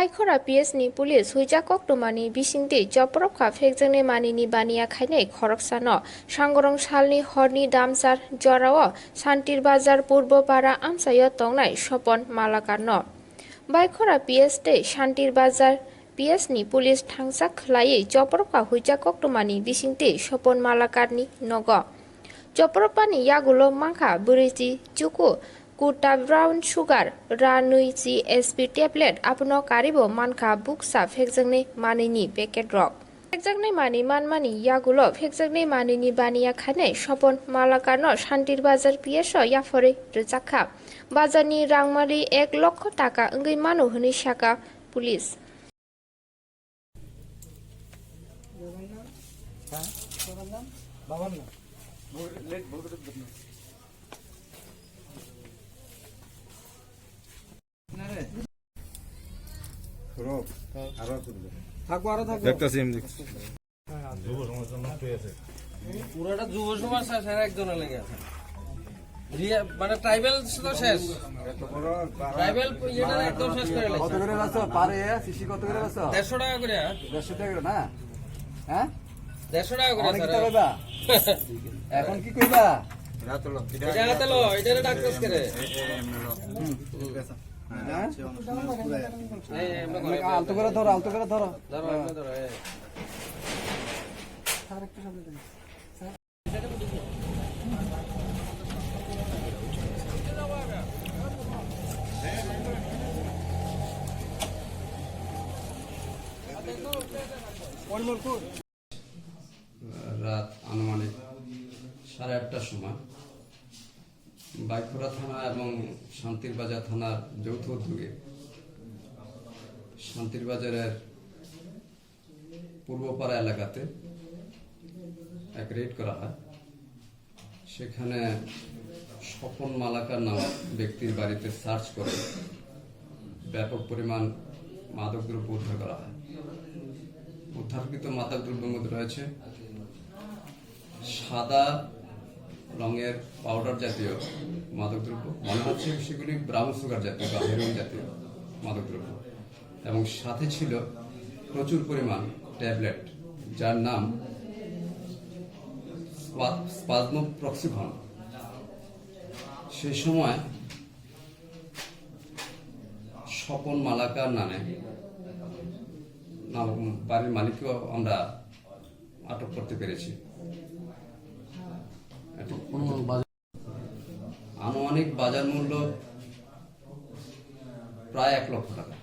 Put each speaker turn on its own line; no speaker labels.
Baikhora PS-ni pulis huijak oktomani bisingti joprokha phekjangni manini baniya khainai khoroksano sangorong salni horni damsar jorao Shantir Bazar Purbopara amsayo tongnai Swapan Malakar no Baikhora PS tei Shantir Bazar PS-ni pulis thangsak khlaiui joprokha huijak oktomani bisingti Swapan Malakar ni nogo joprokani yagulo mangkha buriji chuku Kuta brown sugar ranui GSP tablet apno karibo manka buksa phekjangni manini packet rok phekjangni mani manmani yagulo phekjangni manini baniya khanai Swapan Malakar no Shantir Bazar PSO yafore Romjakha bazarni rangmali 1 lakh taka wngui mano hini saka pulis
পুরোটা যুব সমাজ শেষ একজনের লেগে আছে মানে tribal তো শেষ ট্রাইবেল ইয়েটা একদম শেষ করে
কত করে বাসো পারে সিসি কত করে বাসো
150 টাকা করে
150 টাকা না হ্যাঁ
150 টাকা করে
স্যার কইবা এখন কি কইবা
এটা লো এটারে ডাক্তারস করে
আলতো করে ধরো
ধরো
রাত আনুমানিক 8:30টার সময় বাইখোরা থানা এবং শান্তির বাজার থানার যৌথ উদ্যোগে শান্তির বাজারের পূর্বপাড়া এলাকাতে এক রেড করা হয়। সেখানে স্বপন মালাকার নামক ব্যক্তির বাড়িতে সার্চ করে ব্যাপক পরিমাণ মাদকদ্রব্য উদ্ধার করা হয়। উদ্ধারকৃত মাদকদ্রব্যের মধ্যে রয়েছে সাদা রঙের পাউডার জাতীয় মাদকদ্রব্য, মনে হচ্ছে সেগুলি ব্রাউন সুগার জাতীয় বা হেরোইন জাতীয় মাদকদ্রব্য, এবং সাথে ছিল প্রচুর পরিমাণ ট্যাবলেট যার নাম স্পাজমোপ্রক্সিভন। সেই সময় স্বপন মালাকার নামে বাড়ির মালিককেও আমরা আটক করতে পেরেছি। আনুমানিক বাজার মূল্য প্রায় 1 লক্ষ টাকা।